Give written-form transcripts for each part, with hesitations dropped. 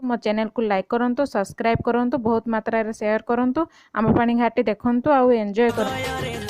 मो चैनल को लाइक करंतु सब्सक्राइब करंतु बहुत मात्रा रे शेयर करंतु आम्रपाणी घाटी देखंतु आउ एंजॉय करंतु।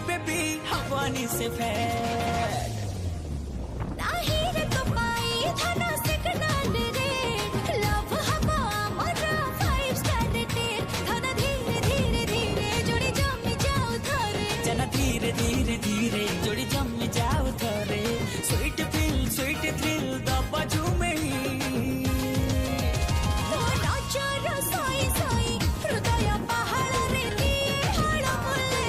बेबी हवानी से फैल नाही रे तो पाई धना से कनाल रे लव हवा मरा 5 स्टार रेटेड धना धीरे धीरे धीरे जोड़ी जम जाओ थरे जना धीरे धीरे धीरे जोड़ी जम जाओ थरे स्वीट थ्रिल द बाजू में तो नाचर सोई सोई हृदय पहाड़ रे दिए हड़ बोले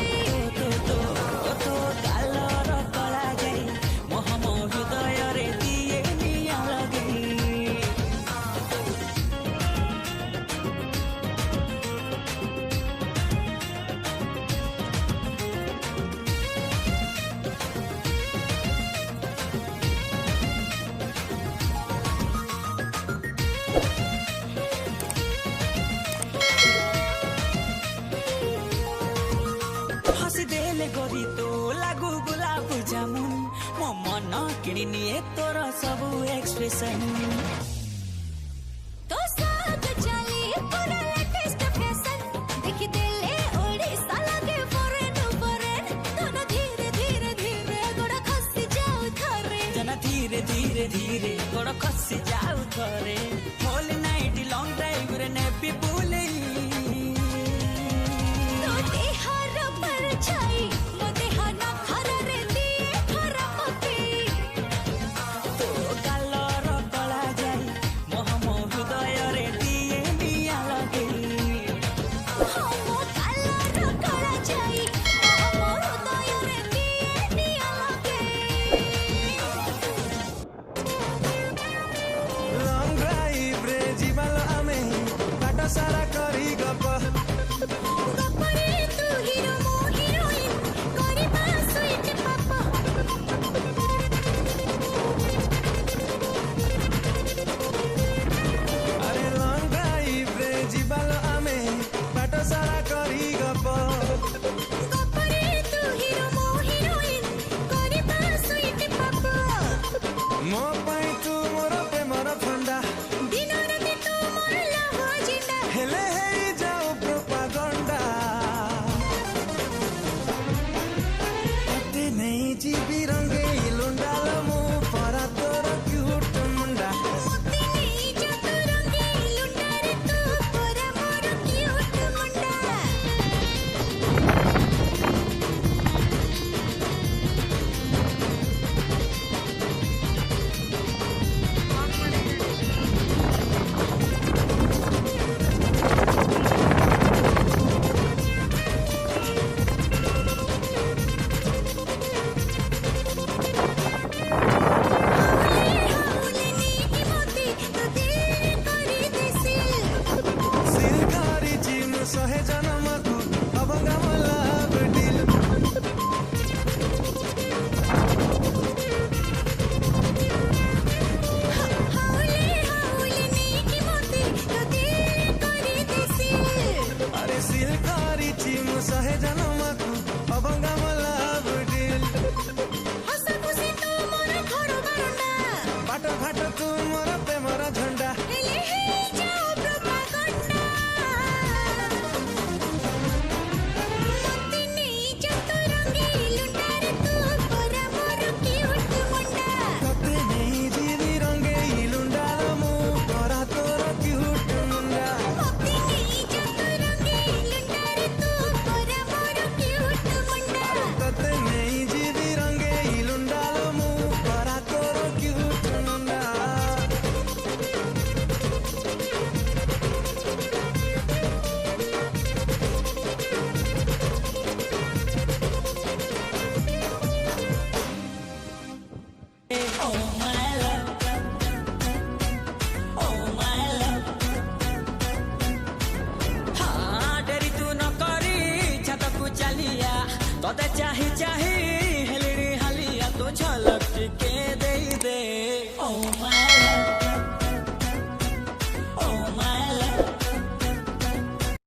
तो कालर कला जाई मोहम हृदय रे दिए निया लगे हसी देले गोरी तो लागू गुलाब जामुन मो मन किणी निए तोर सबु एक्सप्रेशन तो साग चली पूरा लेटेस्ट फैशन देखि देले ओडिसा लागे फॉरेन दोनों धीरे धीरे धीरे गोड़ खसी जाऊ थरे जना धीरे धीरे धीरे गोड़ खसी जाऊ थरे होल नाइट लॉन्ग ड्राइव रे नेपी बुले तो देहर पर छाई मो देह ना खर रे दिए खर पके तो कालर कला जाई मोहम हृदय रे दिए निया लगे मो कालर कला जाई मोहम हृदय रे दिए निया लगे लॉन्ग ड्राइव रे जीवालो आमे बाट सारा करी गप गपरे तू हीरो मो हीरोइन करिबा स्वीट पापा अरे लॉन्ग ड्राइव रे जीवालो आमे बाट सारा करी गप गपरे तू हीरो मो हीरोइन करिबा स्वीट पापा मो पाई तू मोर प्रेमर फंडा दिन राति तू मोर लव जिंदा हेले हेई जाओ प्रोपागंडा अते नहीं जीवी रंगे लुंडाल मु परा तोर क्यूट मुंडा मोती नहीं जात रंगे लुंडा रे तू पूरा मोर क्यूट मुंडा हाउले नी मोती तो दिल करी देसिल सिलकारी जिम सहे जनमकु अबंगा लाभ डिल हाउले नी मोती तो दिल करी देसिल अरे सिलकारी जिम सहे जनमकु अबंगा लाभ डिल हस खुशी तू मोर घर बारंडा बाट घाट तू मोर प्रेमर झंडा हेले हे जाओ प्रोपागंडा तोते चाही चाही हेलिड़ी हालिया तो झलक के दे दे